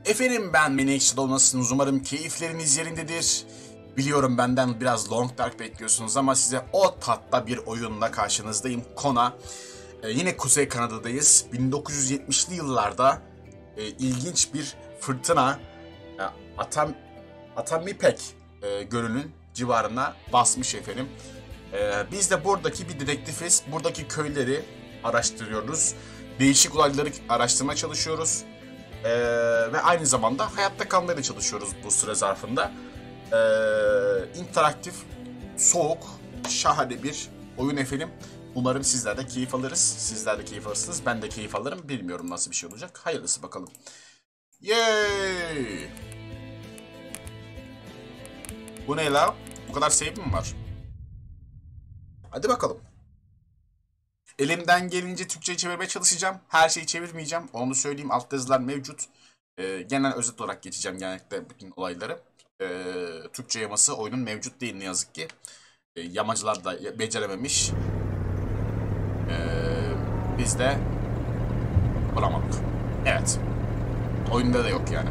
Efendim ben MnxShadow, nasılsınız? Umarım keyifleriniz yerindedir. Biliyorum benden biraz Long Dark bekliyorsunuz ama size o tatta bir oyunla karşınızdayım. KONA. Yine Kuzey Kanada'dayız. 1970'li yıllarda ilginç bir fırtına Atamipek Gölü'nün civarına basmış efendim. Biz de buradaki bir dedektifiz. Buradaki köyleri araştırıyoruz. Değişik olayları araştırmaya çalışıyoruz. Ve aynı zamanda hayatta kalmaya da çalışıyoruz bu süre zarfında. İnteraktif, soğuk, şahane bir oyun efendim. Umarım sizler de keyif alırız. Sizler de keyif alırsınız. Ben de keyif alırım. Bilmiyorum nasıl bir şey olacak. Hayırlısı bakalım. Yay! Bu ne la? Bu kadar save mi var? Hadi bakalım. Elimden gelince Türkçe'yi çevirmeye çalışacağım. Her şeyi çevirmeyeceğim. Onu söyleyeyim. Alt yazılar mevcut. Genel özet olarak geçeceğim genellikle bütün olayları. Türkçe yaması oyunun mevcut değil ne yazık ki. Yamacılar da becerememiş. Biz de bulamadık. Evet. Oyunda da yok yani.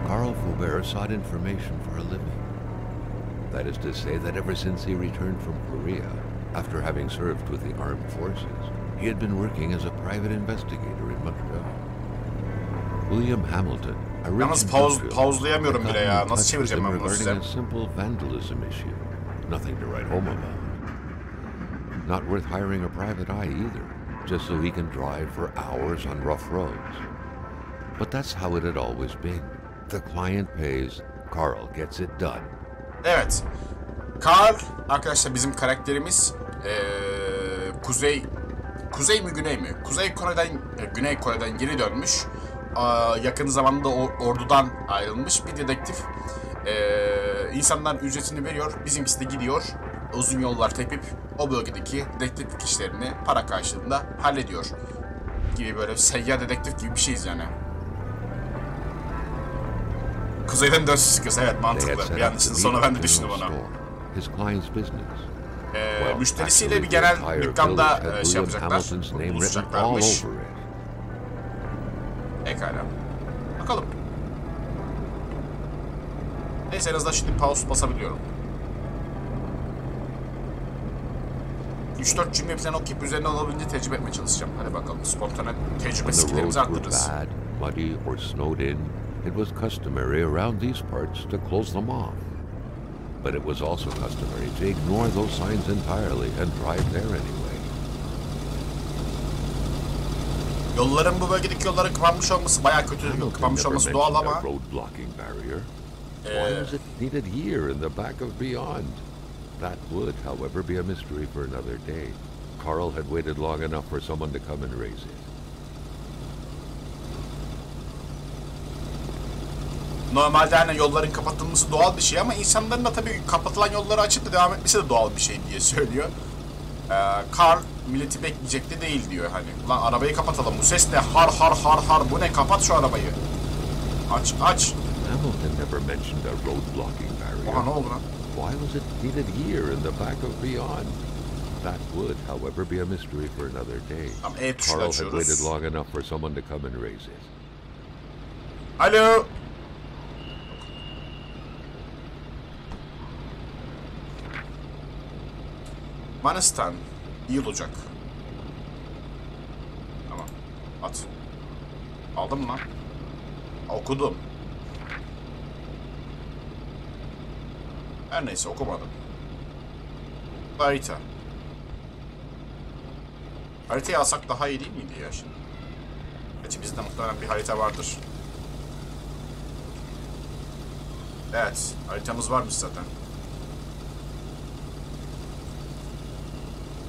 Carl Faubert sought information for a living. That is to say that ever since he returned from Korea, after having served with the armed forces, he had been working as a private investigator in Montreal. William Hamilton, yalnız pauzlayamıyorum bile ya. Nasıl çevireceğim ben bunu size? A simple vandalism issue. Nothing to write home about. Not worth hiring a private eye either, just so he can drive for hours on rough roads. But that's how it had always been. The client pays, Carl gets it done. Evet. Carl arkadaşlar bizim karakterimiz Kuzey mi Güney mi? Güney Kore'den geri dönmüş. Yakın zamanda ordudan ayrılmış bir dedektif. İnsanlar ücretini veriyor. Bizimkisi de gidiyor. Uzun yollar tepip o bölgedeki dedektiflik işlerini para karşılığında hallediyor. Gibi böyle seyyar dedektif gibi bir şeyiz yani. Kuzeyden dönsüz çıkıyorsa evet mantıklı. Bir yanlışın sonra ben de düşündüm onu. Müşterisiyle bir genel dükkanda şey yapacaklar. Buluşacaklarmış. Pekala. Bakalım. Neyse en azından şimdi pause basabiliyorum. 3-4 cümle falan okuyup üzerine alabildiğince tecrübe etmeye çalışacağım. Hadi bakalım. Spontane tecrübe skillerimizi arttırırız. It was customary around these parts to close them off. But it was also customary to ignore those signs entirely and drive there anyway. Yolların bu bölgedeki yolların kapanmış olması bayağı kötü. Kapanmış olması doğal ama Why was it needed here in the back of beyond? That would, however, be a mystery for another day. Carl had waited long enough for someone to come and raise it. Normalde hani yolların kapatılması doğal bir şey ama insanların da tabii kapatılan yolları açıp da devam etmesi de doğal bir şey diye söylüyor. Carl milleti bekleyecek de değil diyor hani. Lan arabayı kapatalım. Bu ses ne? Har har har har. Bu ne? Kapat şu arabayı. Aç aç. Oha ne oldu lan? Why was it needed here in the back of beyond? That would, however, be a mystery for another day. Carl had waited long enough for someone to come and raise it. Alo. Manistan iyi olacak. Tamam. At. Aldın mı lan? Okudum. Her neyse okumadım. Harita. Haritayı alsak daha iyi değil miydi ya şimdi? Gerçi bizde muhtemelen bir harita vardır. Evet. Haritamız varmış zaten.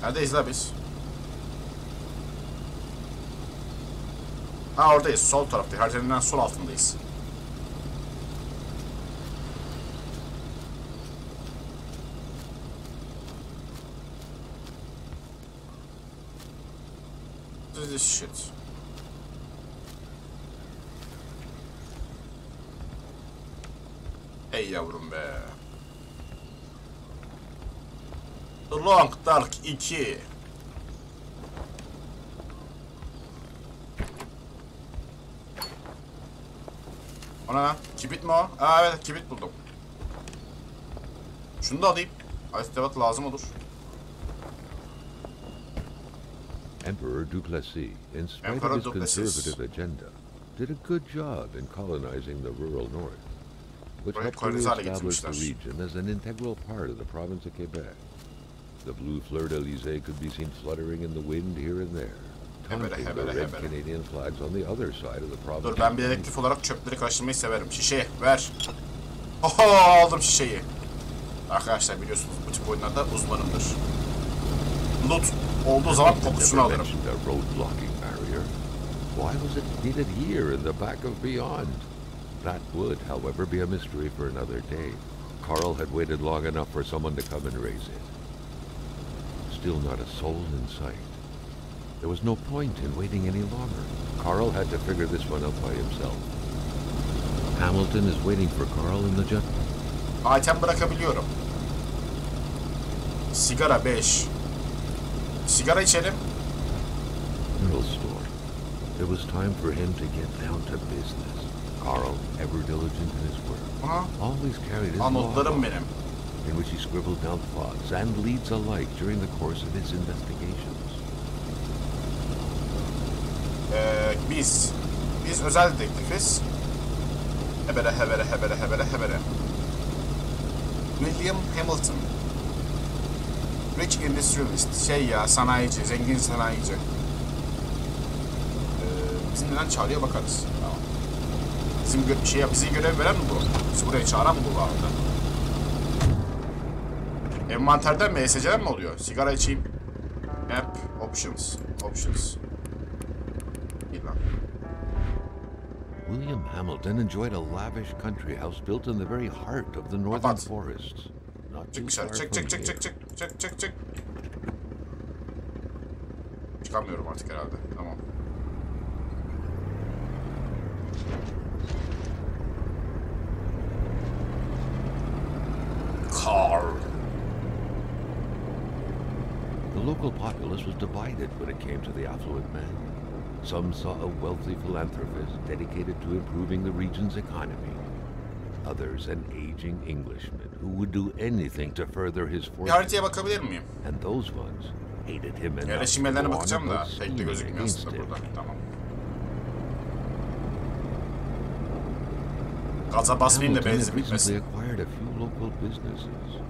Neredeyiz la biz? Ha oradayız. Sol taraftayız. Haritanın sol altındayız. This shit. Ey yavrum be. The Long Dark 2. O ne lan? Kibrit mi o? Aa evet, kibrit buldum. Şunu da alayım. Alfabeat lazım olur. Emperor Duplessis, in spite of his conservative agenda, did a good job in colonizing the rural north, which helped to re-establish the region as an integral part of the province of Quebec. The blue fleur-de-lisée could be seen fluttering in the wind here and there, taunting the red Canadian flags on the other side of the province. Dur, ben bir dedektif olarak çöpleri karıştırmayı severim. Şişeyi ver. Oho, aldım şişeyi. Arkadaşlar biliyorsunuz bu tip oyunlarda uzmanımdır. Loot olduğu zaman kokusunu alırım. Why was it needed here in the back of Beyond? That would, however, be a mystery for another day. Carl had waited long enough for someone to come and raise it. Still not a soul in sight. There was no point in waiting any longer. Carl had to figure this one out by himself. Hamilton is waiting for Carl in the jet. Item bırakabiliyorum. Sigara 5. Sigara içelim. Middle store. It was time for him to get down to business. Carl, ever diligent in his work, always carried his notlarım benim. In which he scribbled down thoughts and leads alike during the course of his investigations. Biz özel dedektifiz. Hebere. William Hamilton. Rich industrialist. Sanayici, zengin sanayici. Bizim neden çağırıyor bakarız. Tamam. Bizi görev veren mi bu? Bizi buraya çağıran mı bu arada? Envanterden mi, ESC'den mi oluyor? Sigara içeyim. App, options. William Hamilton enjoyed a lavish country house built in the very heart of the northern forests. Çık dışarı, çık. Çıkamıyorum artık herhalde, tamam. Carl. The local populace was divided when it came to the affluent man. Some saw a wealthy philanthropist dedicated to improving the region's economy. Others an aging Englishman who would do anything to further his fortune. Haritaya bakabilir miyim? And those ones hated him enough. Yerleşim yerlerine bakacağım da pek de gözükmüyor aslında burada. Tamam. Gaza basmayayım da benzin bitmesin. Acquired a few local businesses,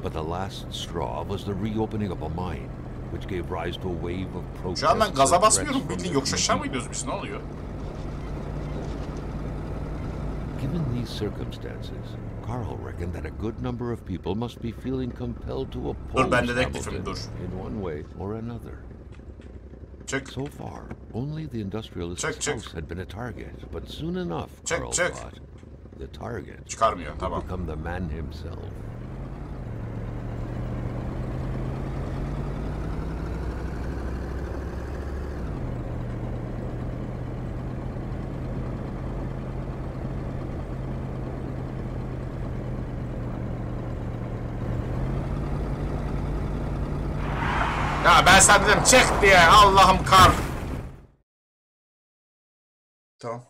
but the last straw was the reopening of a mine, which gave rise to a wave of protests. Şu an ben gaza basmıyorum. Bildiğin yokuş aşağı mı gidiyoruz biz? Ne oluyor? Given these circumstances, Carl reckoned that a good number of people must be feeling compelled to oppose Hamilton in one way or another. Çık. So far, only the industrialist's house had been a target, but soon enough, Carl thought, the target would become the man himself. Ya ben sana dedim çık diye, Allah'ım Carl. Tamam.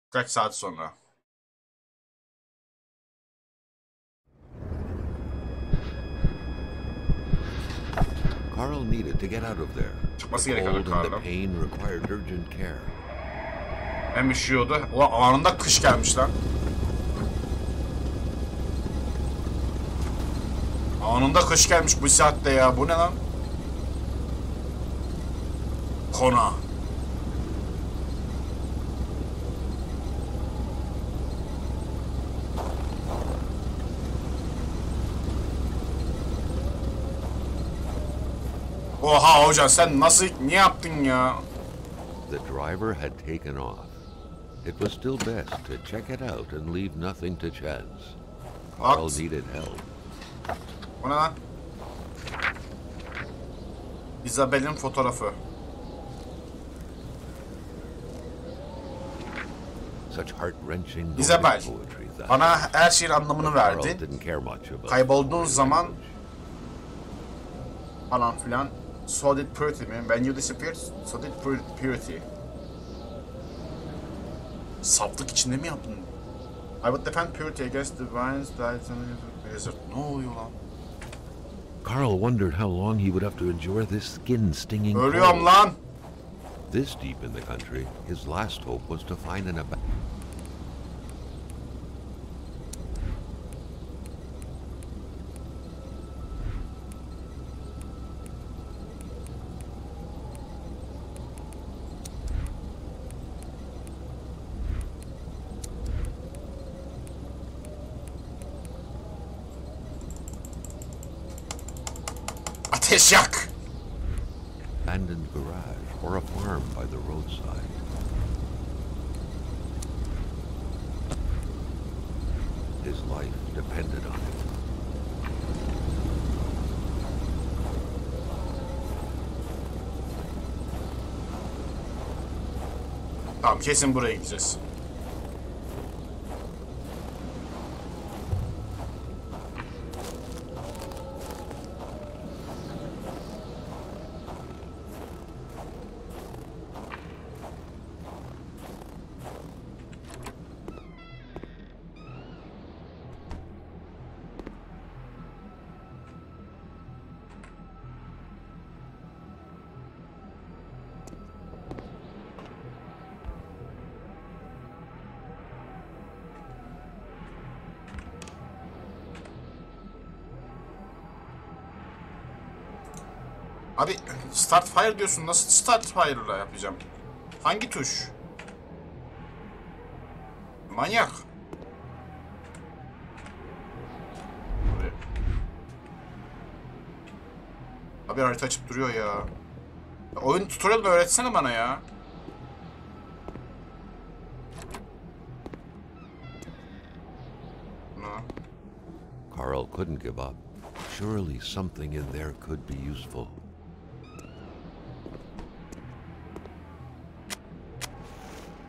Kaç saat sonra? Carl needed to get out of there. Çıkması gerekiyordu The cold and the Carl'ın. pain required urgent care. Hem üşüyordu. Ulan anında kış gelmiş lan. Anında kış gelmiş bu saatte ya. Bu ne lan? KONA. Oha hocam sen nasıl, ne yaptın ya? The driver had taken off. It was still best to check it out and leave nothing to chance. Carl needed help. O ne lan? Isabel'in fotoğrafı. Such heart-wrenching Isabel. poetry that. Bana her şeyin anlamını Carl verdin. didn't care much about Kaybolduğun zaman falan filan. So did Purity mi? When you disappeared, so did Purity. Saflık içinde mi yaptın? I would defend Purity against the violence that blizzard. Ne oluyor lan? Carl wondered how long he would have to endure this skin-stinging Ölüyorum cold. lan. This deep in the country, his last hope was to find an Ateş yak. abandoned garage or a farm by the roadside. His life depended on it. Tamam, kesin buraya gideceğiz. Abi start fire diyorsun. Nasıl start fire'la yapacağım? Hangi tuş? Manyak. Abi harita açıp duruyor ya. Oyun tutorial'ını öğretsene bana ya. No. Carl couldn't give up. Surely something in there could be useful.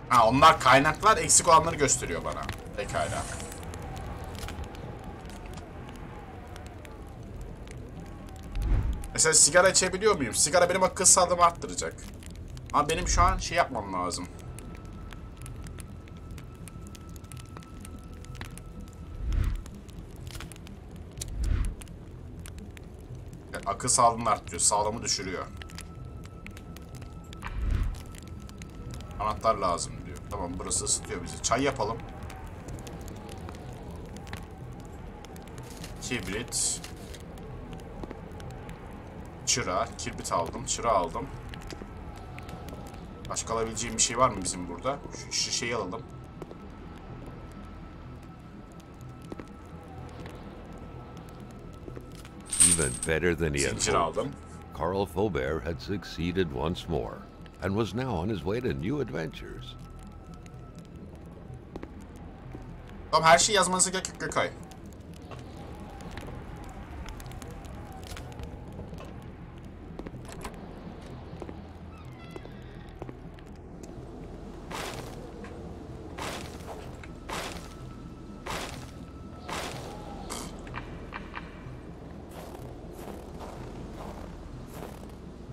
Ha, onlar kaynaklar, eksik olanları gösteriyor bana. Pekala. Mesela sigara içebiliyor muyum? Sigara benim akıl sağlığımı arttıracak. Ama benim şu an şey yapmam lazım. Yani akıl sağlığını arttırıyor, sağlığımı düşürüyor. Anahtar lazım diyor. Tamam, burası ısıtıyor bizi. Çay yapalım. Kibrit. Çıra. Kibrit aldım. Çıra aldım. Başka alabileceğim bir şey var mı bizim burada? Şu şişeyi alalım. Even better than he had Zincir hoped, aldım. Carl Faubert had succeeded once more and was now on his way to new adventures. Tamam, her şeyi yazmanıza gerek yok Gökay.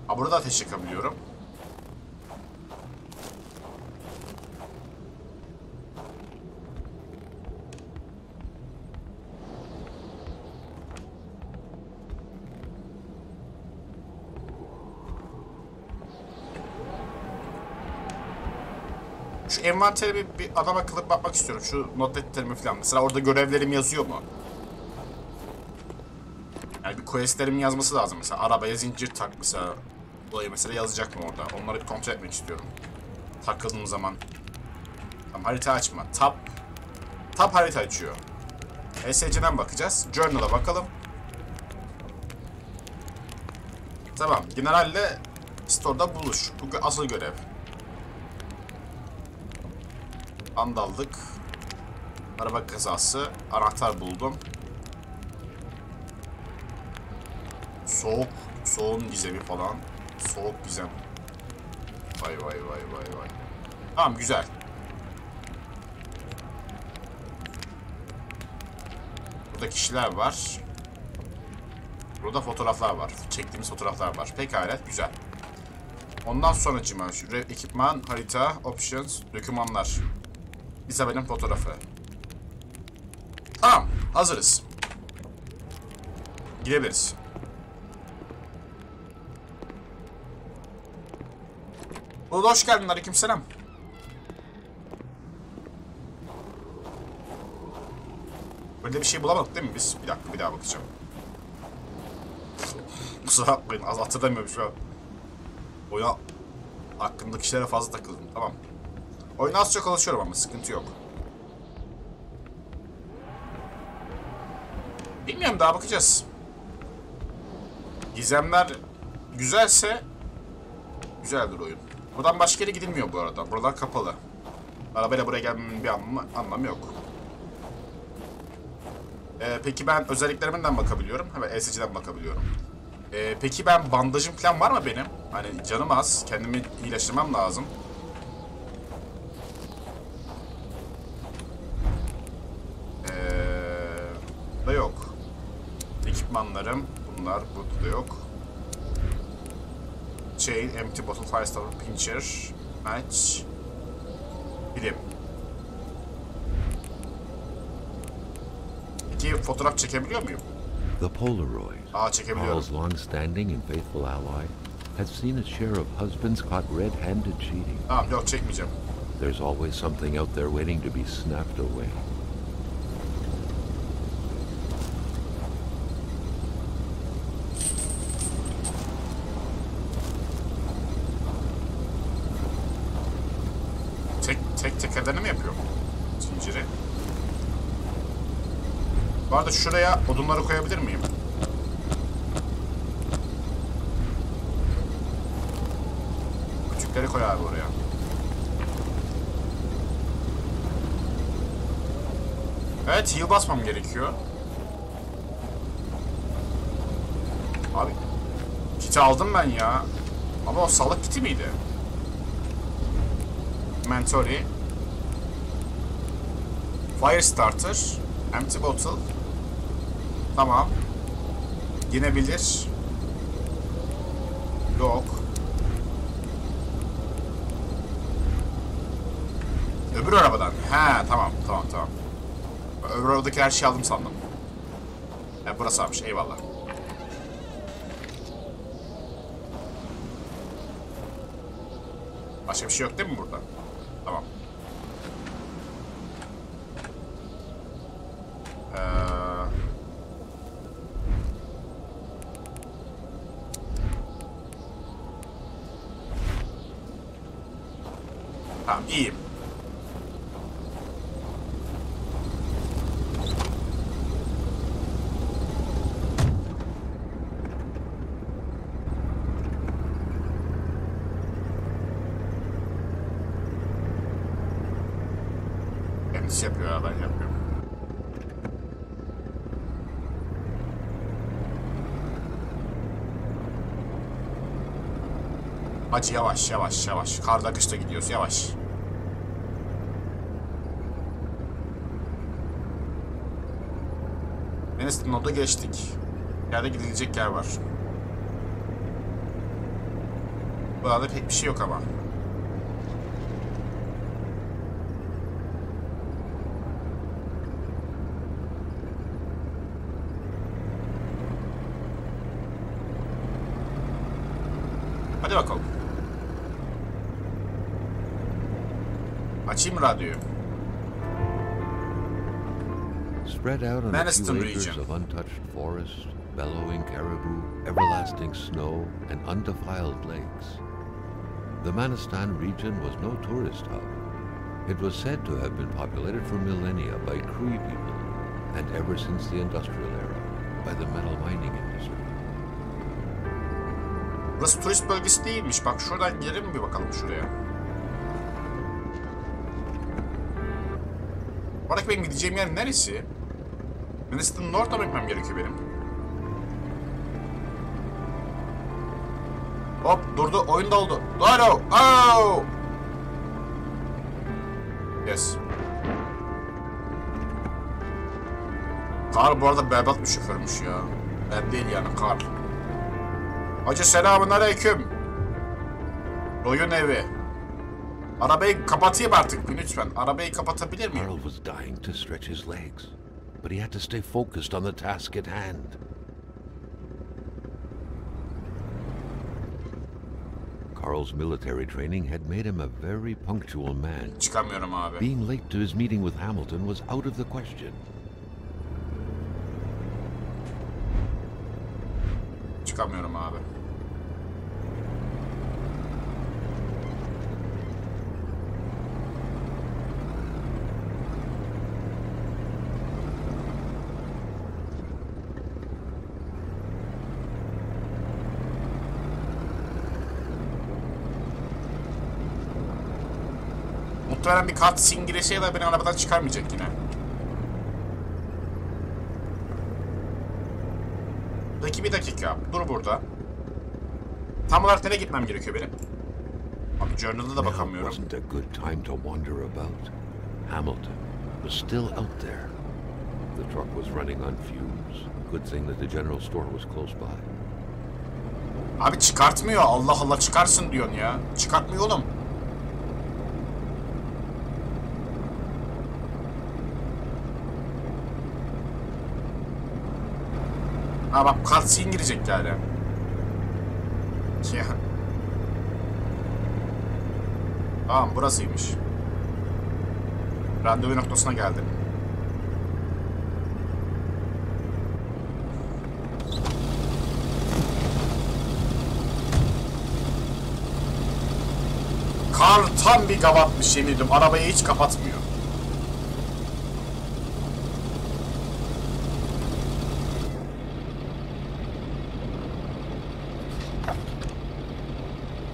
Ha, burada ateş yakabiliyorum. Şu envantere bir adam akıllı bakmak istiyorum. Şu not defterimi falan. Mesela orada görevlerim yazıyor mu? Yani bir questlerim yazması lazım. Mesela arabaya zincir tak mesela. Olayı mesela yazacak mı orada? Onları bir kontrol etmek istiyorum. Takıldığım zaman. Tamam, harita açma. Tab harita açıyor. ESC'den bakacağız. Journal'a bakalım. Tamam. Generalle store'da buluş. Bu asıl görev. Andaldık. Araba kazası. Anahtar buldum. Soğuğun gizemi falan. Soğuk gizem. Vay. Tamam, güzel. Burada kişiler var. Burada fotoğraflar var. Çektiğimiz fotoğraflar var. Pekala, güzel. Ondan sonracıma şu ekipman, harita, options, dokümanlar. İsabel'in fotoğrafı. Tamam, hazırız. Gidebiliriz. Burada hoş geldin, aleykümselam. Böyle bir şey bulamadık değil mi biz? Bir dakika, bir daha bakacağım. Kusura bakmayın, az hatırlamıyorum şu an. Oyun hakkındaki şeylere fazla takıldım, tamam. Oyuna az çok alışıyorum ama sıkıntı yok. Bilmiyorum, daha bakacağız. Gizemler güzelse güzeldir oyun. Buradan başka yere gidilmiyor bu arada. Buralar kapalı. Arabayla buraya gelmemin bir anlamı yok. Peki ben özelliklerimden bakabiliyorum. Evet, ESC'den bakabiliyorum. Peki ben bandajım falan var mı benim? Hani canım az. Kendimi iyileştirmem lazım. Da yok. Ekipmanlarım. Bunlar burada da yok. Chain, empty bottle, fire starter, pincher, match, bilim. Peki fotoğraf çekebiliyor muyum? The Polaroid, çekebiliyorum. Paul's long-standing and faithful ally, has seen its share of husbands caught red-handed cheating. Tamam, yok çekmeyeceğim. There's always something out there waiting to be snapped away. Tek tekerlerini mi yapıyorum? Zinciri. Bu arada şuraya odunları koyabilir miyim? Küçükleri koy abi oraya. Evet, heal basmam gerekiyor. Abi, kiti aldım ben ya. Ama o sağlık kiti miydi? Mentori, fire starter, empty bottle. Tamam. Ginebilir. Yok. Öbür arabadan. He, tamam. Öbür arabadaki her şeyi aldım sandım. Burası almış. Eyvallah. Başka bir şey yok değil mi burada? Tamam. Tamam, iyiyim. Kendisi yapıyor ya, ben yapmıyorum. Hacı yavaş. Karda kışta gidiyoruz, yavaş. MnxShadow'a geçtik. Yerde gidilecek yer var. Burada pek bir şey yok ama. Hadi bakalım. Açayım radyoyu. Spread out on a few MnxShadow acres region. of untouched forest, bellowing caribou, everlasting snow, and undefiled lakes. The MnxShadow region was no tourist hub. It was said to have been populated for millennia by Cree people, and ever since the industrial era, by the metal mining industry. Burası turist bölgesi değilmiş. Bak şuradan girelim bir bakalım şuraya. Oradaki benim gideceğim yer neresi? MnxShadow'un orada mı gitmem gerekiyor benim? Hop, durdu. Oyun da oldu. Doğru. Oh! Yes. Karl bu arada berbat bir şoförmüş ya. Ben değil yani, Karl. Hacı selamünaleyküm. Oyun evi. Arabayı kapatayım artık lütfen. Arabayı kapatabilir miyim? Carl was dying to stretch his legs, but he had to stay focused on the task at hand. Carl's military training had made him a very punctual man. Çıkamıyorum abi. Being late to his meeting with Hamilton was out of the question. Çıkamıyorum abi. Muhtemelen bir cutscene girişi ya da beni arabadan çıkarmayacak yine. Peki bir dakika. Dur burada. Tam olarak nereye gitmem gerekiyor benim? Abi journal'da da bakamıyorum. Wasn't a good time to wander about. Hamilton was still out there. The truck was running on fumes. Good thing that the general store was close by. Abi çıkartmıyor. Allah Allah, çıkarsın diyorsun ya. Çıkartmıyor oğlum. Ha bak, cutscene girecek yani. Ya. Tamam, burasıymış. Randevu noktasına geldim. Kar tam bir gavatmış, yemin ediyorum. Arabayı hiç kapatmıyor.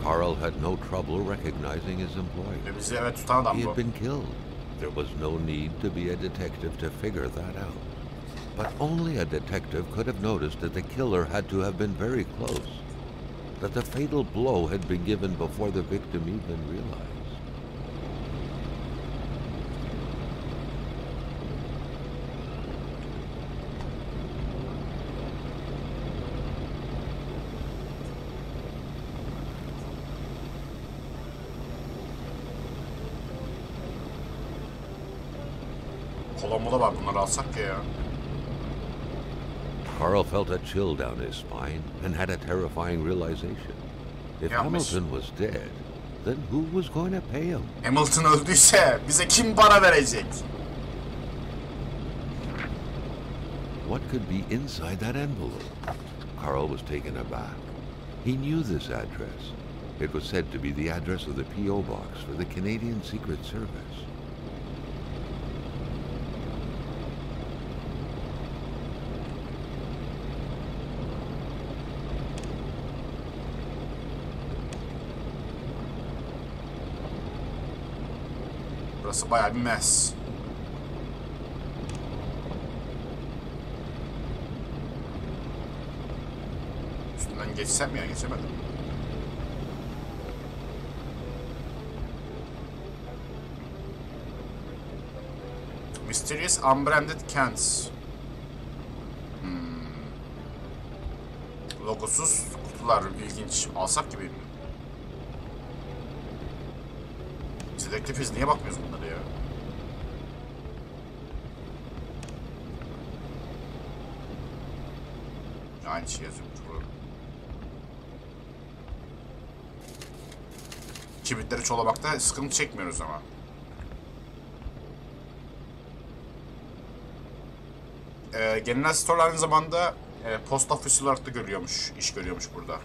Carl had no trouble recognizing his employer. Bizi evet tutan adam He bu. had been killed. There was no need to be a detective to figure that out. But only a detective could have noticed that the killer had to have been very close. That the fatal blow had been given before the victim even realized. Kolomboda var, bunları alsak ya. Carl felt a chill down his spine and had a terrifying realization. If Hamilton was dead, then who was going to pay him? Hamilton öldüyse bize kim para verecek? What could be inside that envelope? Carl was taken aback. He knew this address. It was said to be the address of the P.O. box for the Canadian Secret Service. Burası bayağı bir mess. Üstünden geçsem ya, geçemedim. Mysterious Unbranded Cans. Logosuz kutular ilginç. Alsak gibi mi? Dedektifiz, niye bakmıyoruz bunlara ya? Aynı şey yazıyor. Kibritleri çolamakta sıkıntı çekmiyoruz ama. Genel store aynı zamanda post office olarak da görüyormuş, iş görüyormuş burada.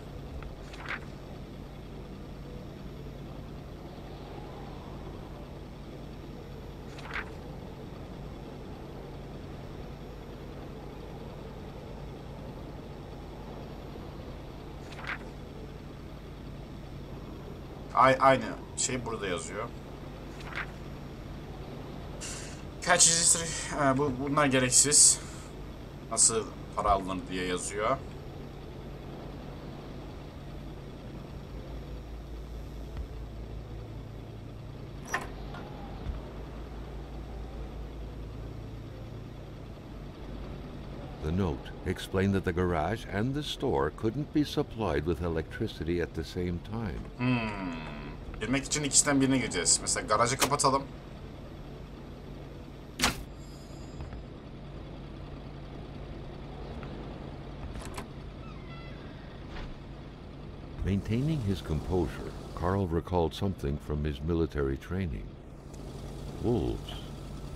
Aynı şey burada yazıyor. Catch history, bunlar gereksiz. Nasıl para alınır diye yazıyor. note explained that the garage and the store couldn't be supplied with electricity at the same time. Bilmek için ikisinden birine gireceğiz. Mesela garajı kapatalım. Maintaining his composure, Carl recalled something from his military training. Wolves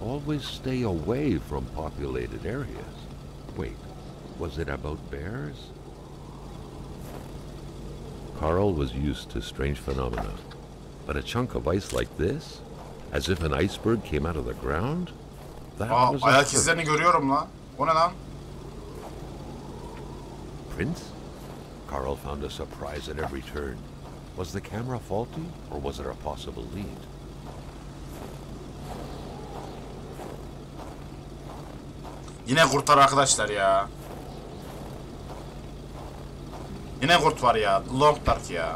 always stay away from populated areas. Wait, was it about bears? Carl was used to strange phenomena, but a chunk of ice like this, as if an iceberg came out of the ground, that was a ayak first. izlerini görüyorum lan. O ne lan? Prince? Carl found a surprise at every turn. Was the camera faulty, or was it a possible lead? Yine kurt var arkadaşlar ya. Yine kurt var ya. Long Dark ya.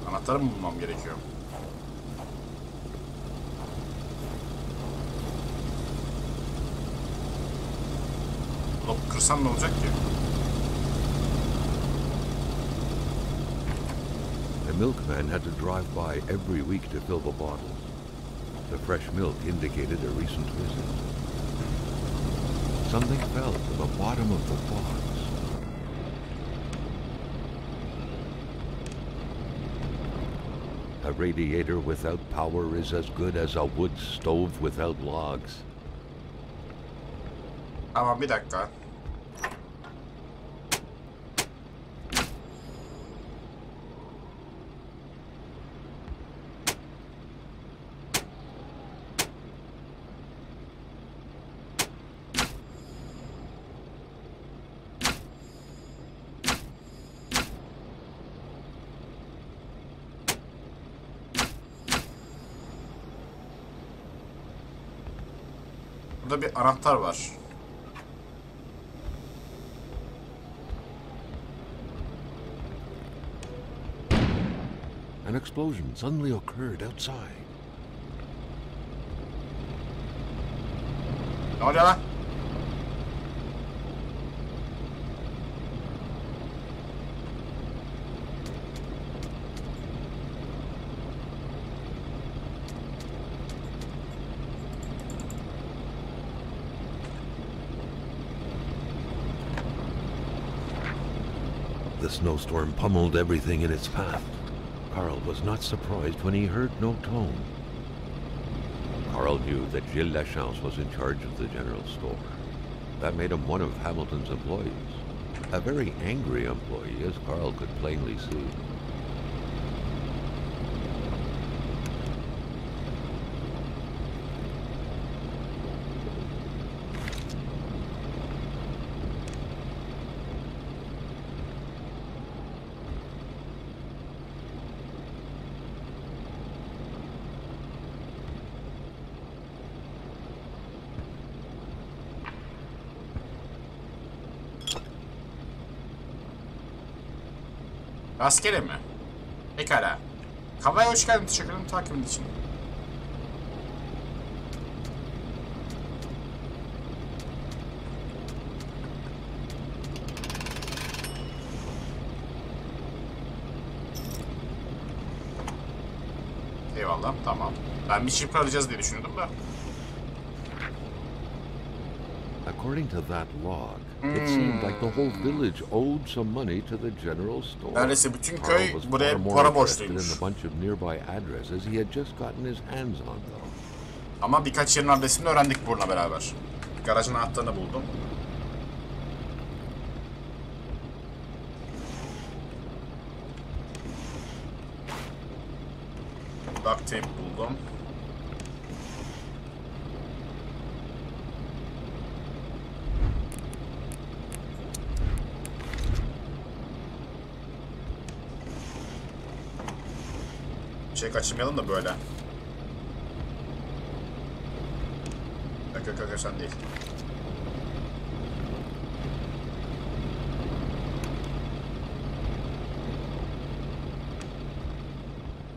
Anahtarı mı bulmam gerekiyor? Hop kırsam ne olacak ki? The milkman had to drive by every week to fill the bottles. The fresh milk indicated a recent visit. Something fell to the bottom of the box. A radiator without power is as good as a wood stove without logs. Tamam bir dakika. Burada bir anahtar var. An explosion suddenly occurred outside. Ne oluyor lan? The snowstorm pummeled everything in its path. Carl was not surprised when he heard no tone. Carl knew that Gilles Lachance was in charge of the general store. That made him one of Hamilton's employees. A very angry employee, as Carl could plainly see. Rastgele mi? Pekala. Havaya hoş geldin. Teşekkür ederim takibin için. Eyvallah. Tamam. Ben bir çift arayacağız diye düşünüyordum da. According to that log, it seemed like the whole village owed some money to the general store. Neredeyse bütün Carl köy was buraya far more para interested in borçluymuş. a bunch of nearby addresses he had just gotten his hands on, though. Ama birkaç yerin adresini öğrendik bununla beraber. Garajın anahtarını buldum. Duct tape buldum. Şey kaçırmayalım da böyle. Yok sen değil.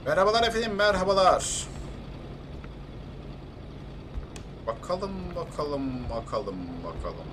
Merhabalar efendim, merhabalar. Bakalım, bakalım, bakalım, bakalım.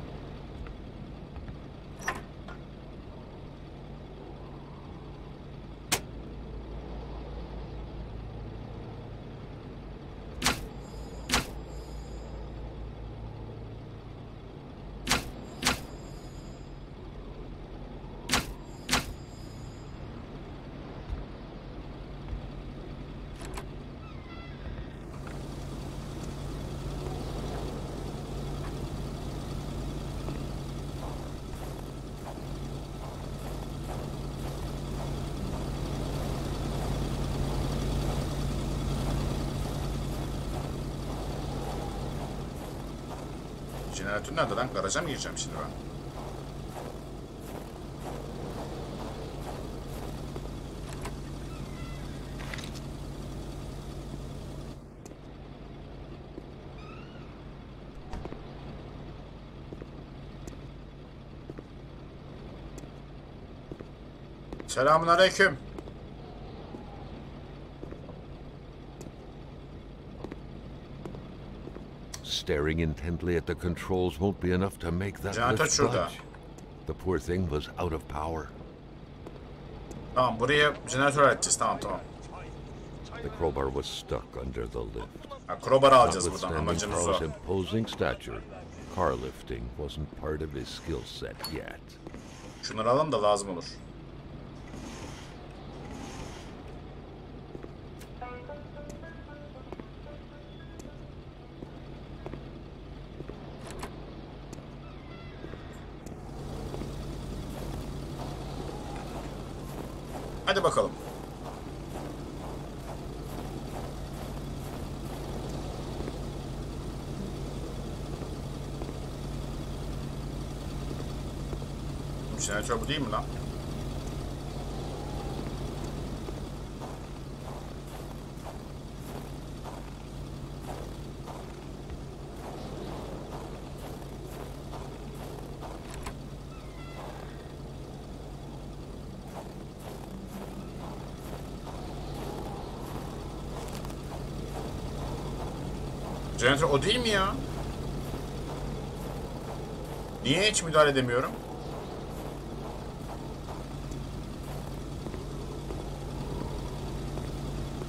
Jeneratör nerede lan? Garaja mı gireceğim şimdi ben? Selamünaleyküm. Staring intently at the controls won't be enough to make that lift budge. The poor thing was out of power. Tamam, buraya jeneratör edeceğiz. Tamam. The crowbar was stuck under the lift. Ha, crowbar'ı alacağız buradan. Amacımız o. Carl's imposing stature, car lifting wasn't part of his skill set yet. Şunları alalım da lazım olur. Hadi bakalım. Jeneratör bu değil mi lan? Jeneratör o değil mi ya? Niye hiç müdahale edemiyorum?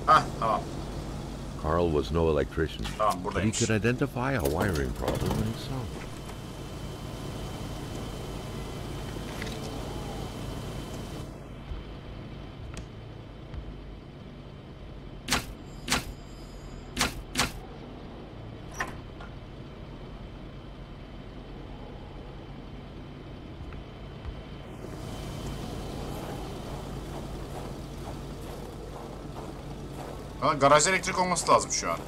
Ah, tamam. Carl was no electrician, Tamam, but he buradaymış. could identify a wiring problem and solve it. Ama garajda elektrik olması lazım şu an.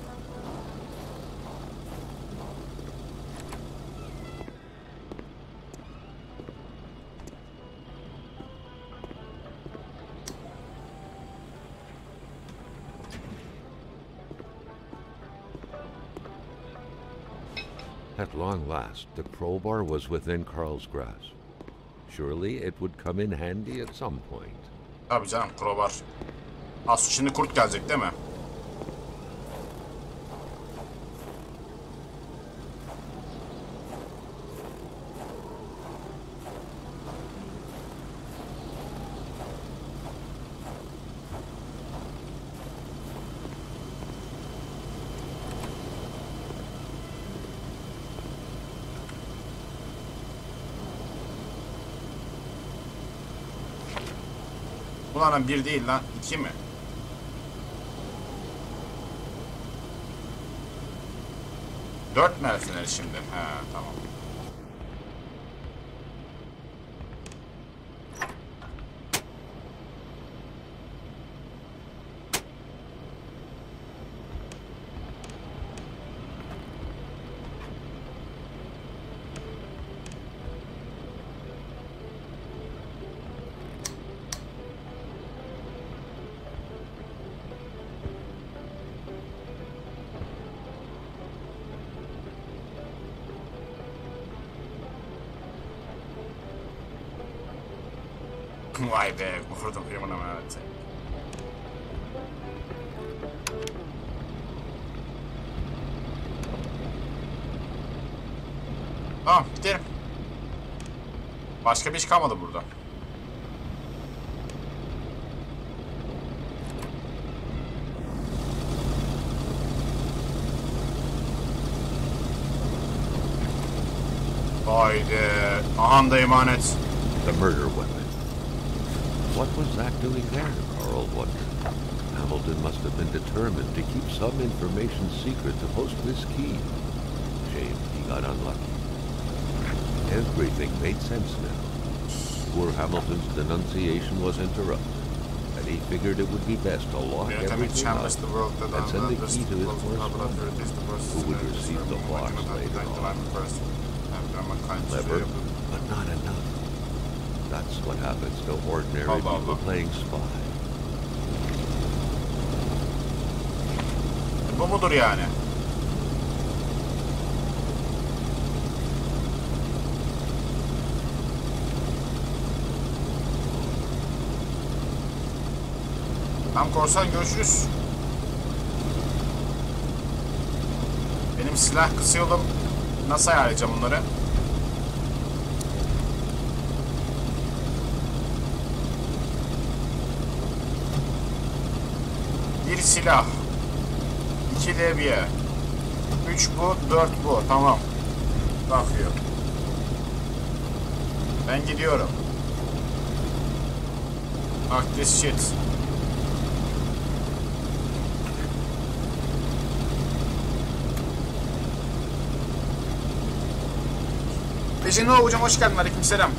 At long last, the crowbar was within Carl's grasp. Surely it would come in handy at some point. Tabii canım, crowbar. Az şimdi kurt gelecek değil mi? Ulan bir değil lan, iki mi? Dört mü el feneri şimdi? He, tamam. Vay be, vurdum kıyımına evet. Tamam, gidelim. Başka bir iş kalmadı burada. Haydi. Ahan da emanet. The murder weapon. What was that doing there, Carl wondered. Hamilton must have been determined to keep some information secret to post this key. Shame he got unlucky. Everything made sense now. Poor Hamilton's denunciation was interrupted, and he figured it would be best to lock everything up and send the key to his correspondent, who would receive the box later on. Clever, but not enough. That's what happens to ordinary people playing spy. Bu mudur yani? Tam korsan, görüşürüz. Benim silah kısa yolum. Nasıl ayarlayacağım bunları? Bir silah. 2 levye. 3 bu, 4 bu. Tamam. Bakıyor. Ben gidiyorum. Fuck this shit. Becino hocam, hoş geldin. Aleykümselam.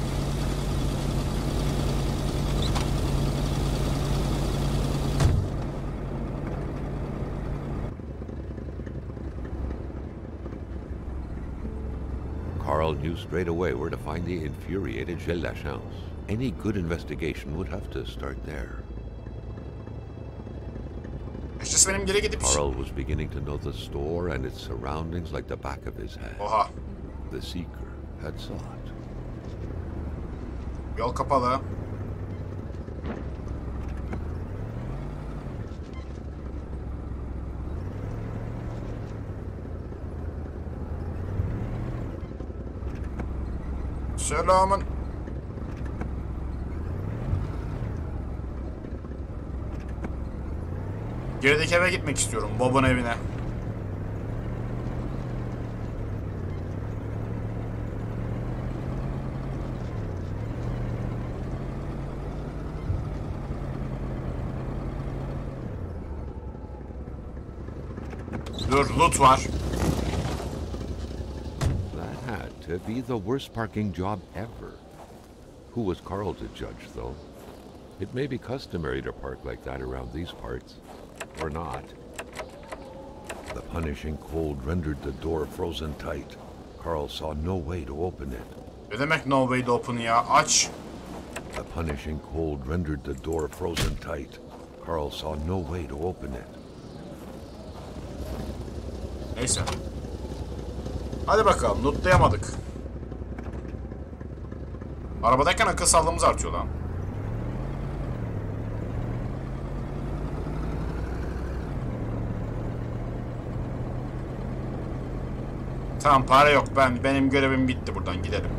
Carl knew straight away where to find the infuriated Gilles Lachance. Any good investigation would have to start there. İşte benim geri gidip... Carl was beginning to know the store and its surroundings like the back of his hand. Oha. The seeker had sought. Yol kapalı. Selamın. Gerideki eve gitmek istiyorum. Bob'un evine. Dur, loot var. That had to be the worst parking job ever. Who was Carl to judge, though? It may be customary to park like that around these parts, or not. The punishing cold rendered the door frozen tight. Carl saw no way to open it. Ne demek no way to open ya? Aç. The punishing cold rendered the door frozen tight. Carl saw no way to open it. Neyse. Hadi bakalım, lootlayamadık. Arabadayken akıl sağlığımız artıyor lan. Tamam, para yok. Benim görevim bitti, buradan gidelim.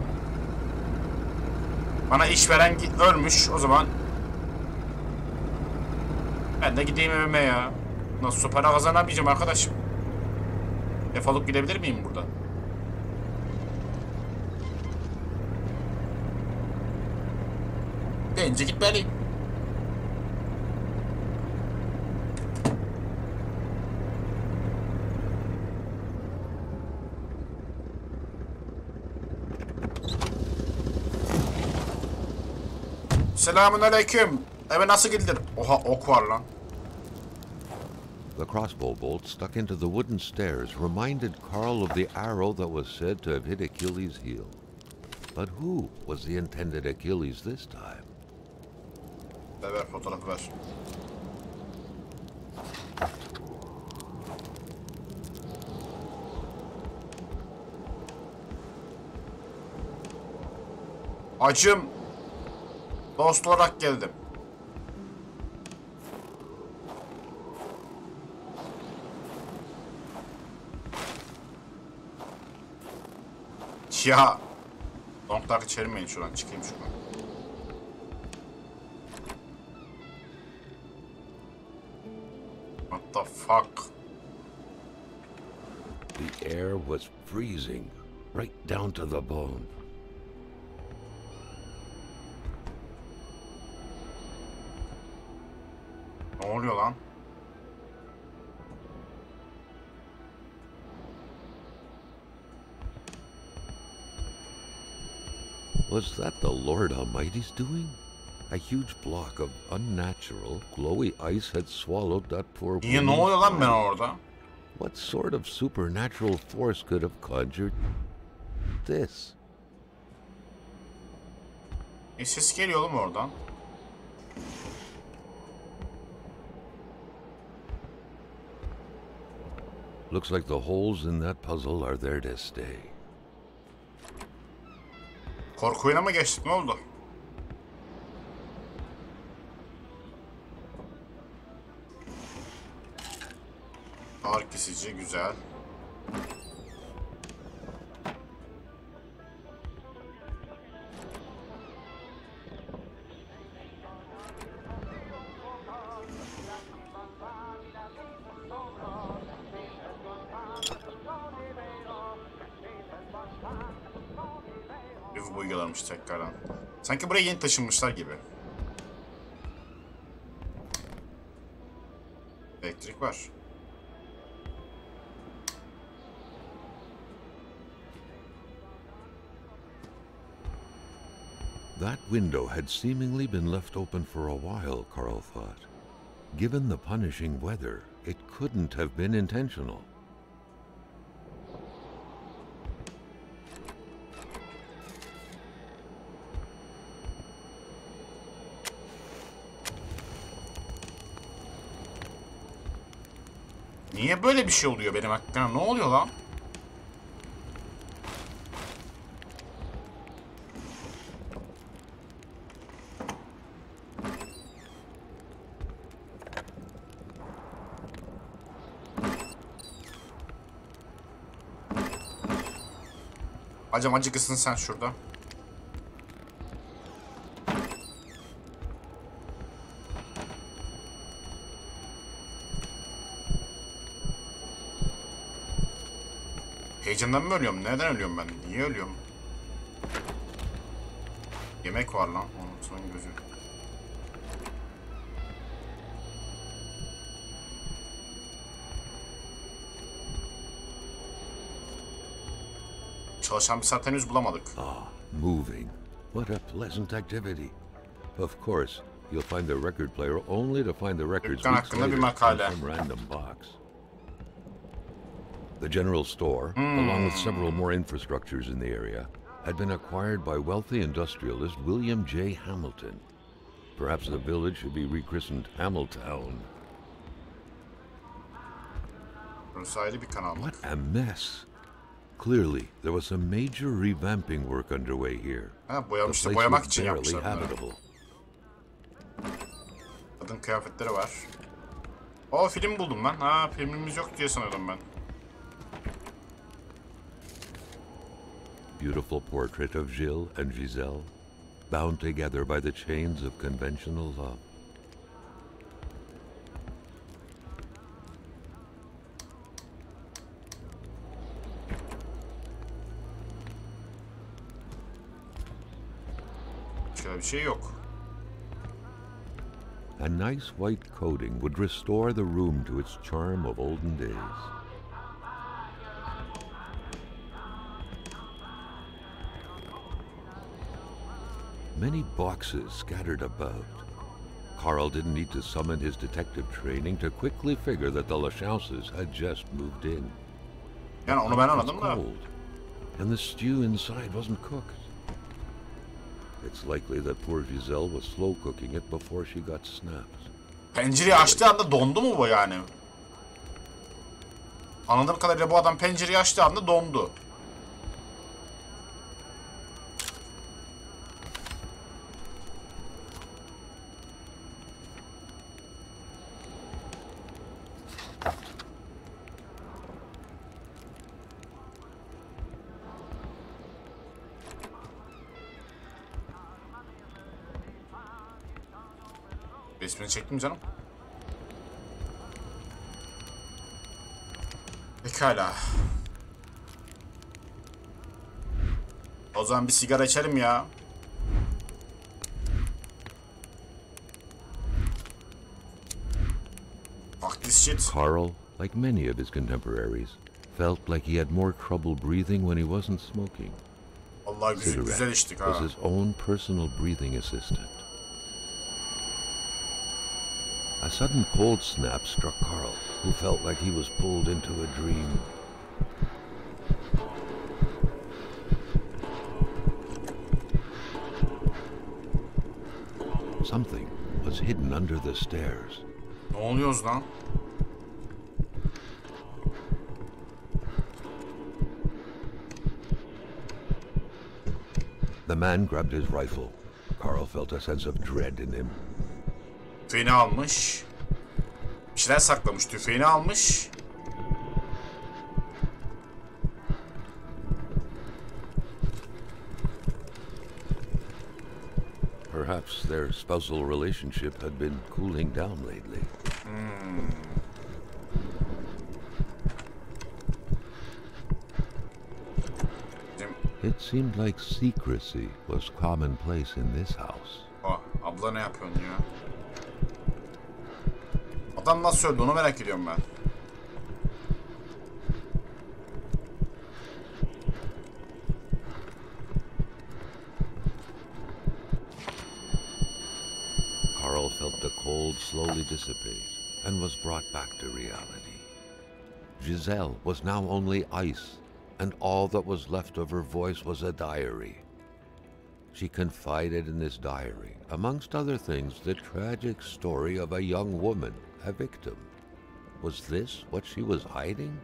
Bana işveren ölmüş, o zaman ben de gideyim evime ya. Nasıl para kazanamayacağım arkadaşım? Defolup gidebilir miyim buradan? Bence gitmeliyim. Selamünaleyküm. Eve nasıl gidilir? Oha, ok var lan. The crossbow bolt stuck into the wooden stairs reminded Carl of the arrow that was said to have hit Achilles' heel. But who was the intended Achilles this time? Ver fotoğrafı ver. Acım. Dost olarak geldim. Ya. Noktaları çevirmeyin şuradan. Çıkayım şuradan. What the fuck? The air was freezing, right down to the bone. Ne oluyor lan? Was that the Lord Almighty's doing? A huge block of unnatural, glowy ice had swallowed that poor Niye ne woman's oluyor lan ben body. orada? What sort of supernatural force could have conjured this? Ses geliyor oğlum oradan. Looks like the holes in that puzzle are there to stay. Korku oyuna mı geçtik? Ne oldu? Ağır kesici, güzel. Bir boyuyorlarmış tekrardan. Sanki buraya yeni taşınmışlar gibi. Elektrik var. That window had seemingly been left open for a while, Carl thought. Given the punishing weather, it couldn't have been intentional. Niye böyle bir şey oluyor benim hakkında? Ne oluyor lan? Acım acıkısın sen şurada. Heyecandan mı ölüyorum? Neden ölüyorum ben? Niye ölüyorum? Yemek var lan. Onun gözü. Çalışan bir saat henüz bulamadık. Ah, moving. What a pleasant activity. Of course, you'll find the record player only to find the records Dükkan weeks hakkında bir later in makale. some random box. The general store, along with several more infrastructures in the area, had been acquired by wealthy industrialist William J. Hamilton. Perhaps the village should be rechristened Hamiltown. Burası ayrı bir kanal. What a mess. Clearly, there was some major revamping work underway here. Ha, The boyamıştı. place Boyamak was için barely yapmışlar bunları. habitable. Kadın kıyafetleri var. O film buldum lan. Ha, filmimiz yok diye sanıyordum ben. Beautiful portrait of Gilles and Giselle, bound together by the chains of conventional love. Şöyle bir şey yok. A nice white coating would restore the room to its charm of olden days. Many boxes scattered about. Carl didn't need to summon his detective training to quickly figure that the Lachauses had just moved in. Yani onu ben It was anladım da. cold, and the stew inside wasn't cooked. It's likely that poor Giselle was slow cooking it before she got snapped. Pencereyi açtığı anda dondu mu bu yani? Anladığım kadarıyla bu adam pencereyi açtığı anda dondu. Resmini çektim canım. Pekala. O zaman bir sigara içelim ya. Fuck this shit. Carl, like many of his contemporaries, felt like he had more trouble breathing when he wasn't smoking. Allah güzel içtik ha. Was his own personal breathing assistant. A sudden cold snap struck Carl, who felt like he was pulled into a dream. Something was hidden under the stairs. Ne oluyoruz lan? The man grabbed his rifle. Carl felt a sense of dread in him. Tüfeğini almış. Bir şeyler saklamış. Tüfeğini almış. Perhaps their spousal relationship had been cooling down lately. It seemed like secrecy was commonplace in this house. Abla ne yapıyorsun ya? Adam nasıl öldü onu merak ediyorum ben. Carl felt the cold slowly dissipate and was brought back to reality. Giselle was now only ice, and all that was left of her voice was a diary. She confided in this diary, amongst other things, the tragic story of a young woman, a victim. Was this what she was hiding?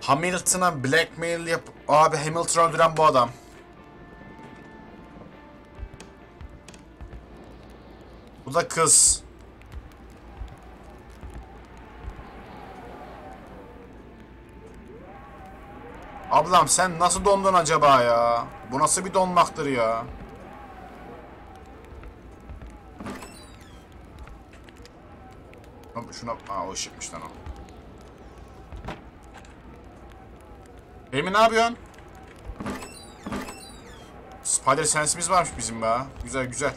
Hamilton'a blackmail yap... Abi Hamilton'ı öldüren bu adam. Bu da kız. Ablam sen nasıl dondun acaba ya? Bu nasıl bir donmaktır ya? Şuna... o ışıkmış lan o. Emi ne yapıyorsun? Spider sensimiz varmış bizim be. Güzel güzel.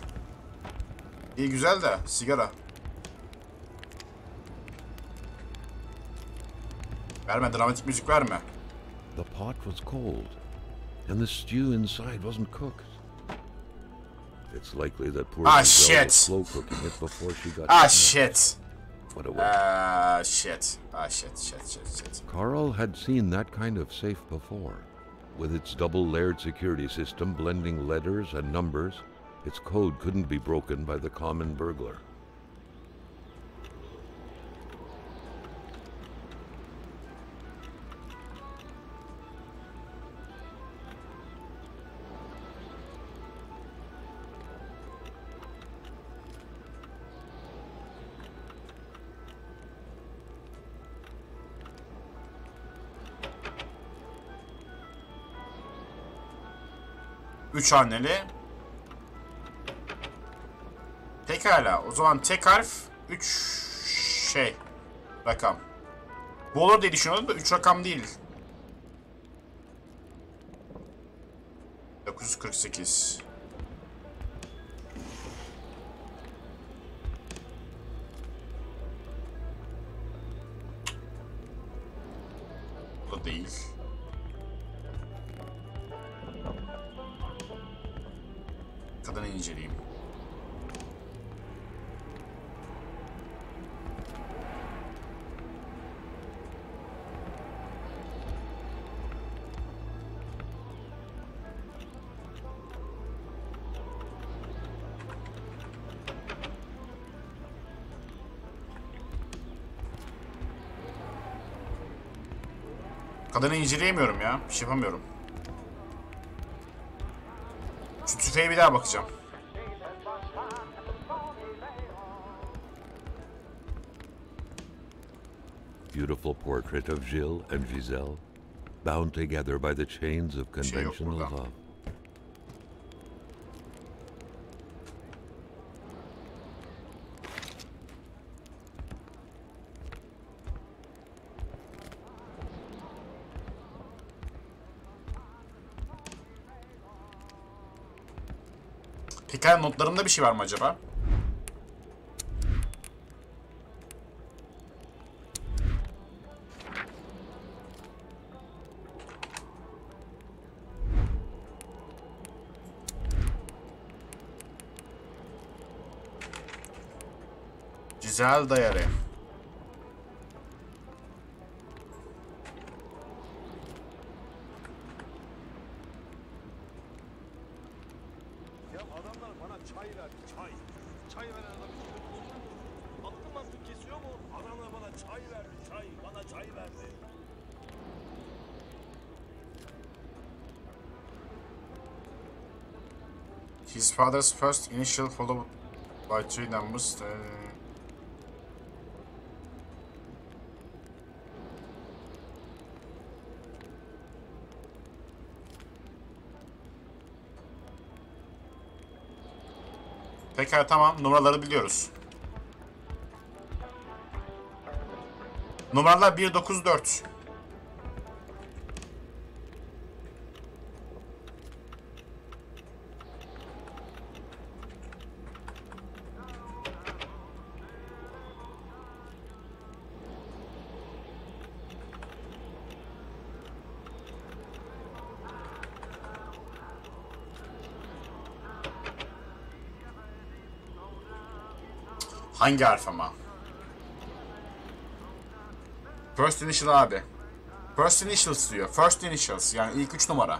İyi güzel de sigara. Verme dramatik müzik verme. The pot was cold, and the stew inside wasn't cooked. It's likely that poor Giselle was slow cooking it before she got shit. What a waste. Shit. Carl had seen that kind of safe before. With its double-layered security system blending letters and numbers, its code couldn't be broken by the common burglar. Üç haneli. Pekala. O zaman tek harf 3 rakam. Bu olur diye düşünüyordum da 3 rakam değil. 948. Bu da değil. Kadını inceleyeyim. Kadını inceleyemiyorum ya. Bir şey yapamıyorum. Şu tüfeğe bir daha bakacağım. Beautiful portrait of Gilles and Giselle, bound together by the chains of conventional love. Pekala, notlarımda bir şey var mı acaba? Güzel dayarı. His father's first initial followed by 3 numbers. Pekala, tamam, numaraları biliyoruz. Numaralar 194. Hangi harf ama? First initial abi. First initials diyor. First initials yani ilk 3 numara.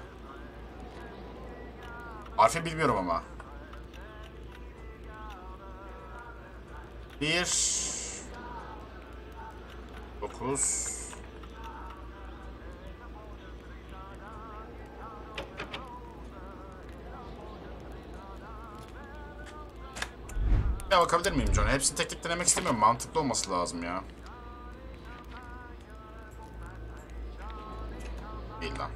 Harfi bilmiyorum ama. 1 9 Ya bakabilir miyim John? Hepsini tek tek denemek istemiyorum. Mantıklı olması lazım ya. Değil lan.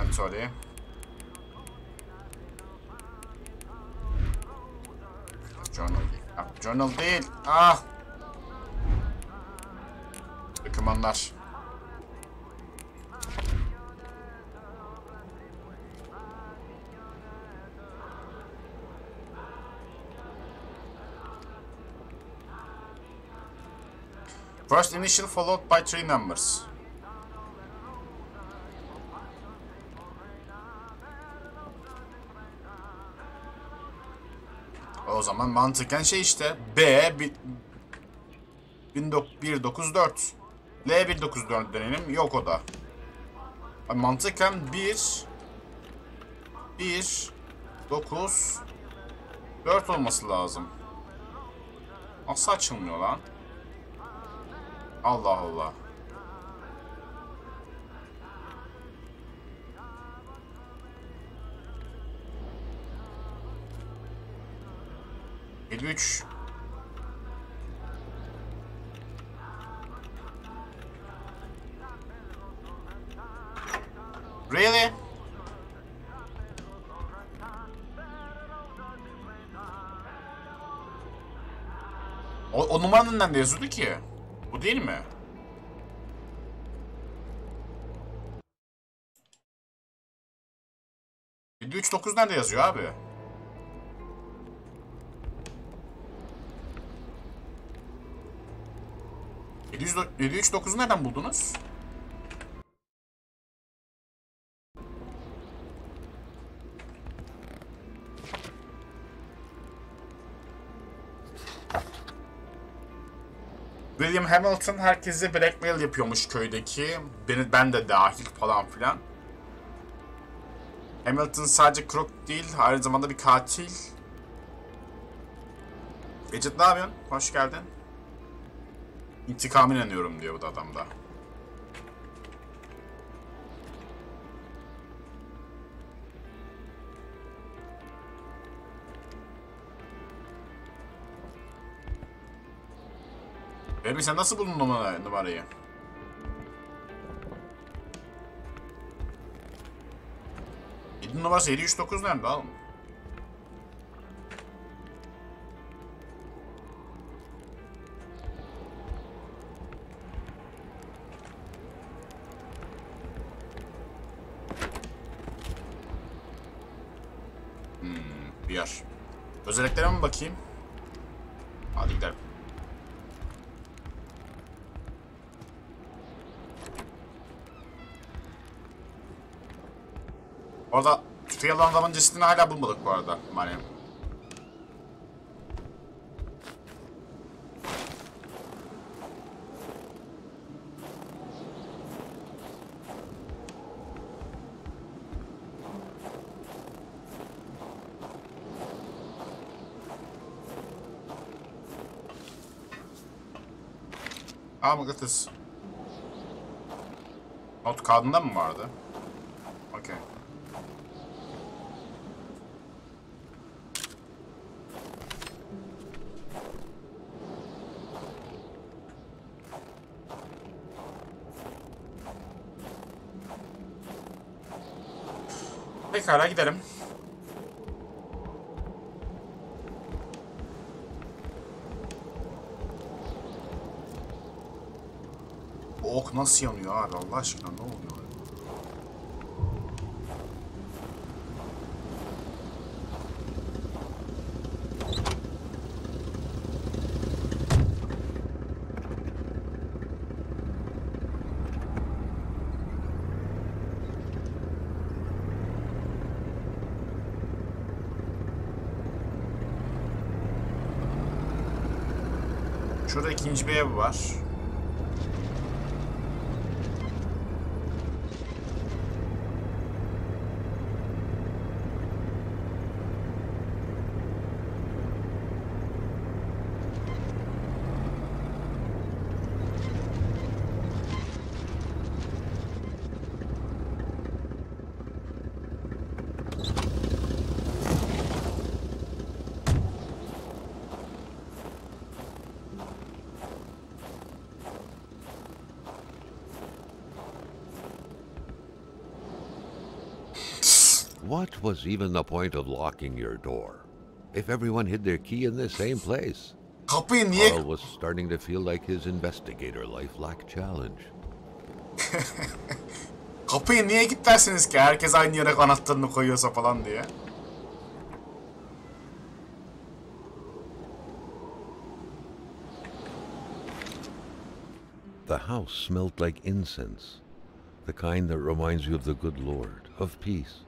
I'm sorry. Journal değil. Journal değil. Ah! Dokümanlar. First initial followed by 3 numbers. O zaman mantıken şey işte B 194 L 194 denelim, yok o da. Mantıken 1 9 4 olması lazım. Nasıl açılmıyor lan? Allah Allah. Üç. Really? O numaranın nerede yazıyordu ki? Bu değil mi? Bir 3-9 nerede yazıyor abi? 739'u nereden buldunuz? William Hamilton herkese blackmail yapıyormuş köydeki. Ben de dahil falan filan. Hamilton sadece crook değil, aynı zamanda bir katil. Ecet, ne yapıyorsun? Hoş geldin. İntikamına inanıyorum diyor bu da adam da. Baby sen nasıl buldun numarayı? Numarası 739 nerede oğlum? Bir yer. Özelliklere mi bakayım? Hadi gidelim. Orada tüfeği alan adamın cesedini hala bulmadık bu arada. Yani. Mıknatıs. Not kağıdında mı vardı? Okey. Pekala gidelim. Bu ok nasıl yanıyor abi Allah aşkına ne oluyor? Şurada ikinci bir ev var. What was even the point of locking your door if everyone hid their key in the same place? Kapıyı niye... Carl was starting to feel like his investigator life lacked challenge. Kapıyı niye kilitlersiniz ki? Herkes aynı yere anahtarını koyuyorsa falan diye. The house smelled like incense, the kind that reminds you of the good Lord, of peace.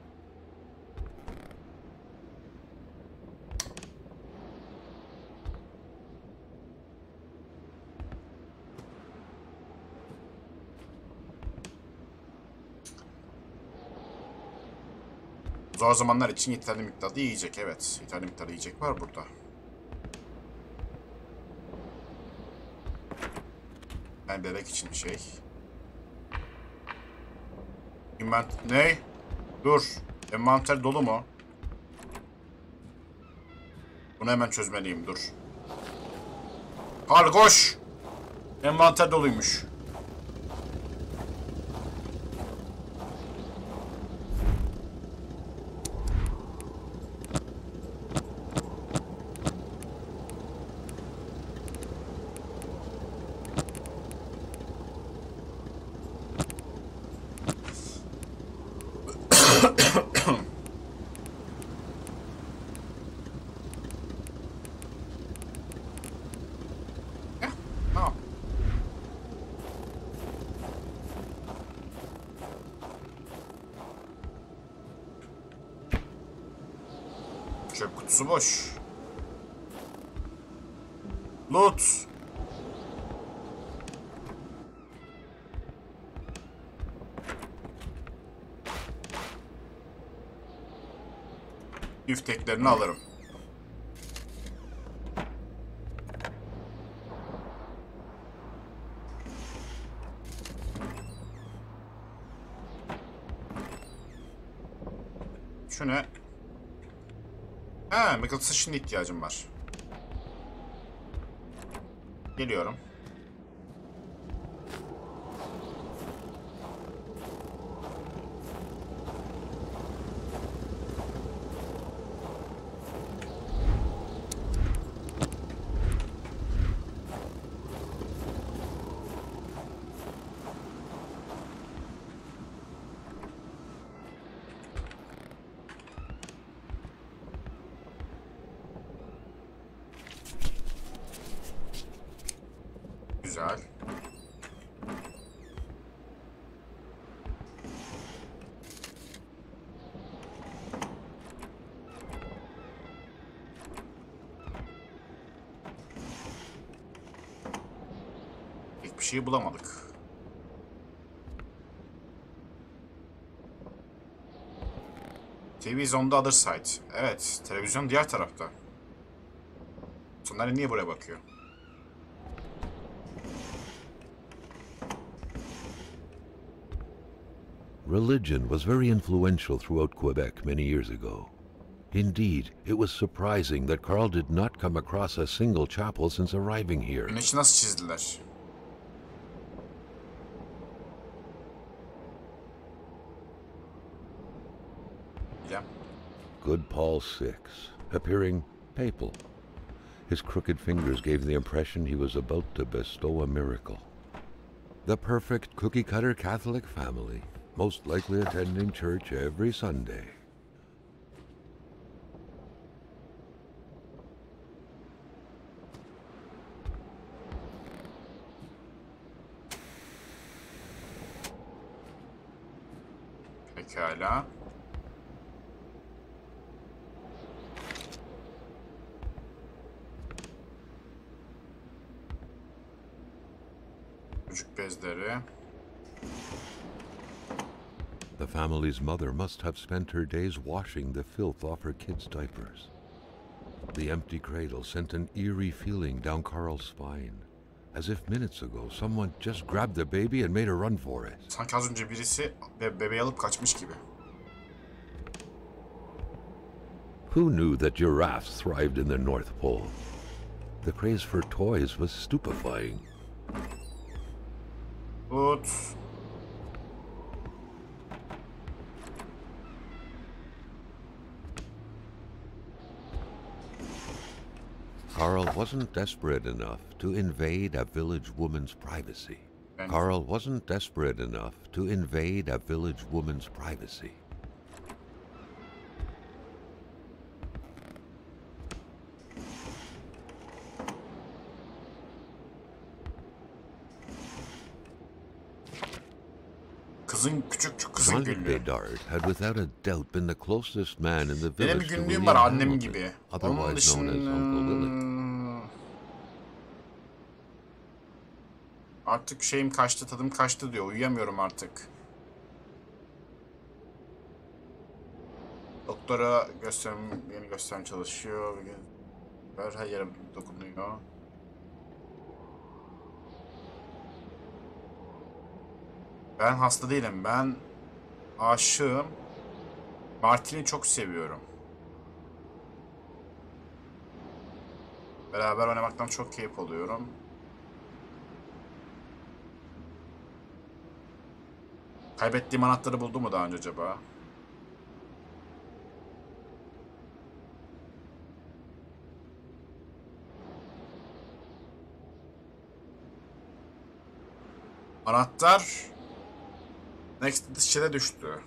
Zor zamanlar için yeterli miktarda yiyecek, evet. Yeterli miktarda yiyecek var burada. Yani bebek için bir şey. Ne? Dur. Envanter dolu mu? Bunu hemen çözmeliyim, dur. Al koş! Envanter doluymuş. Çöp kutusu boş. Loot. Üfteklerini alırım. Şu ne? Ha, mıknatısa şimdi ihtiyacım var. Geliyorum. Güzel. Hiçbir şey bulamadık. TV is on the other side. Evet, televizyon diğer tarafta. Sonları niye buraya bakıyor? Religion was very influential throughout Quebec many years ago. Indeed, it was surprising that Carl did not come across a single chapel since arriving here. Güneşi nasıl çizdiler? Yeah. Good Paul VI, appearing papal. His crooked fingers gave the impression he was about to bestow a miracle. The perfect cookie-cutter Catholic family, most likely attending church every Sunday. Pekala. Çocuk bezleri. The family's mother must have spent her days washing the filth off her kids' diapers. The empty cradle sent an eerie feeling down Carl's spine, as if minutes ago someone just grabbed the baby and made a run for it. Sanki az önce birisi bebeği alıp kaçmış gibi. Who knew that giraffes thrived in the North Pole? The craze for toys was stupefying. Tut. Carl wasn't desperate enough to invade a village woman's privacy. Carl wasn't desperate enough to invade a village woman's privacy. Küçük kızın Jean günlüğü. Bedard had without a doubt been the closest man in the Benim village bir to günlüğüm William var annem Hamilton, gibi. Onun otherwise known as dışında... Uncle Willie. Artık şeyim kaçtı, tadım kaçtı diyor. Uyuyamıyorum artık. Doktora yeni gösterim çalışıyor. Her yere dokunuyor. Ben hasta değilim. Ben aşığım. Martin'i çok seviyorum. Beraber oynamaktan çok keyif alıyorum. Kaybettiğim anahtarı buldu mu daha önce acaba? Anahtar Next dışarı düştü.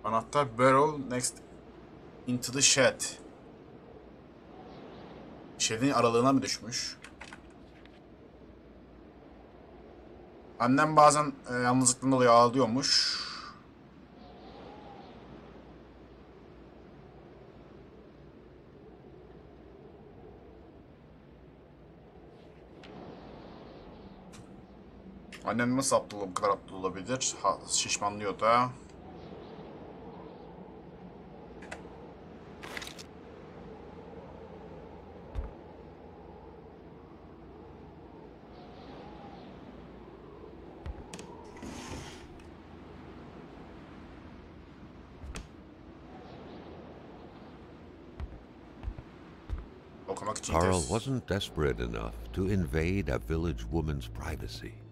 Anahtar barrel next into the shed. Shed'in aralığına mı düşmüş? Annem bazen yalnızlıktan dolayı ağlıyormuş. Annem nasıl bu kadar aptal olabilir? Şişmanlıyor da. okumak için Carl wasn't desperate enough to invade a village woman's privacy.